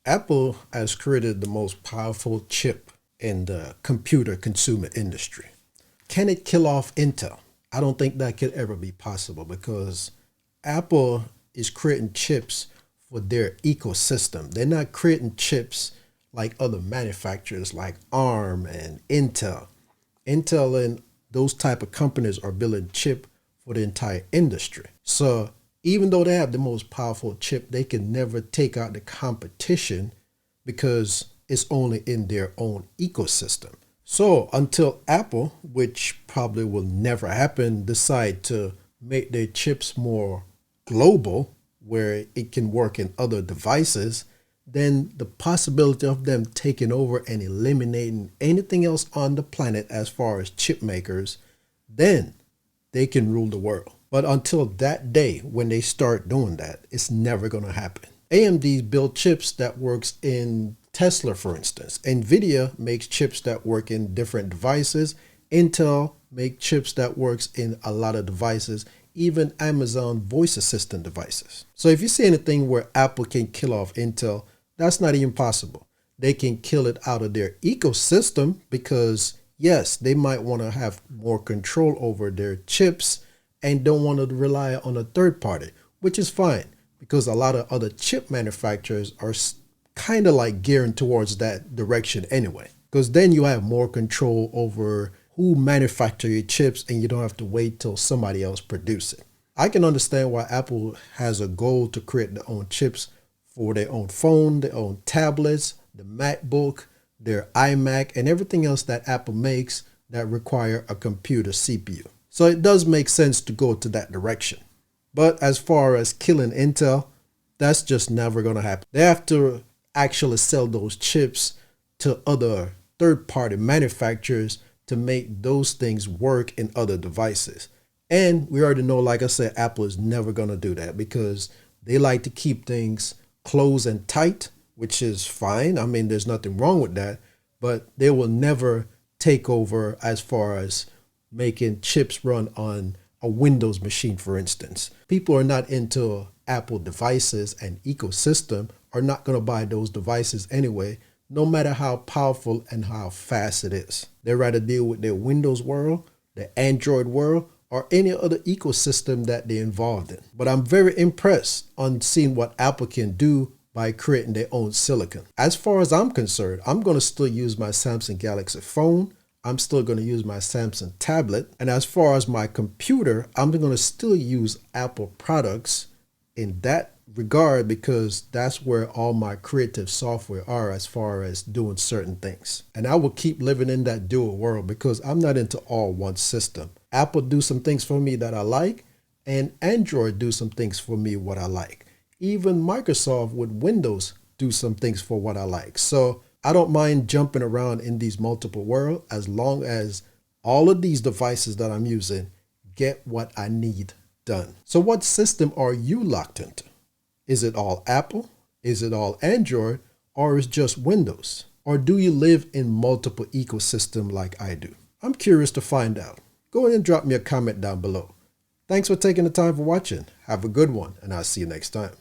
Apple has created the most powerful chip in the computer consumer industry. Can it kill off Intel? I don't think that could ever be possible because Apple is creating chips for their ecosystem. They're not creating chips like other manufacturers like ARM and Intel. Intel and those type of companies are building chip for the entire industry. So even though they have the most powerful chip, they can never take out the competition because it's only in their own ecosystem. So until Apple, which probably will never happen, decide to make their chips more global, where it can work in other devices, then the possibility of them taking over and eliminating anything else on the planet as far as chip makers, then they can rule the world. But until that day when they start doing that, it's never going to happen. AMD build chips that works in Tesla, for instance. NVIDIA makes chips that work in different devices. Intel make chips that works in a lot of devices, even Amazon voice assistant devices. So if you see anything where Apple can kill off Intel, that's not even possible. They can kill it out of their ecosystem because, yes, they might want to have more control over their chips and don't want to rely on a third party, which is fine because a lot of other chip manufacturers are kind of like gearing towards that direction anyway, because then you have more control over who manufacture your chips and you don't have to wait till somebody else produce it. I can understand why Apple has a goal to create their own chips for their own phone, their own tablets, the MacBook, their iMac, and everything else that Apple makes that require a computer CPU. So it does make sense to go to that direction. But as far as killing Intel, that's just never going to happen. They have to actually sell those chips to other third-party manufacturers to make those things work in other devices. And we already know, like I said, Apple is never going to do that because they like to keep things close and tight, which is fine. I mean, there's nothing wrong with that, but they will never take over as far as making chips run on a Windows machine, for instance. People are not into Apple devices and ecosystem, are not going to buy those devices anyway, no matter how powerful and how fast it is. They rather deal with their Windows world, the Android world, or any other ecosystem that they're involved in. But I'm very impressed on seeing what Apple can do by creating their own silicon. As far as I'm concerned, I'm going to still use my Samsung Galaxy phone. I'm still going to use my Samsung tablet. And as far as my computer, I'm going to still use Apple products in that regard because that's where all my creative software are as far as doing certain things. And I will keep living in that dual world because I'm not into all one system. Apple do some things for me that I like, and Android do some things for me what I like. Even Microsoft with Windows do some things for what I like. So I don't mind jumping around in these multiple worlds as long as all of these devices that I'm using get what I need done. So what system are you locked into? Is it all Apple? Is it all Android? Or is it just Windows? Or do you live in multiple ecosystems like I do? I'm curious to find out. Go ahead and drop me a comment down below. Thanks for taking the time for watching. Have a good one, and I'll see you next time.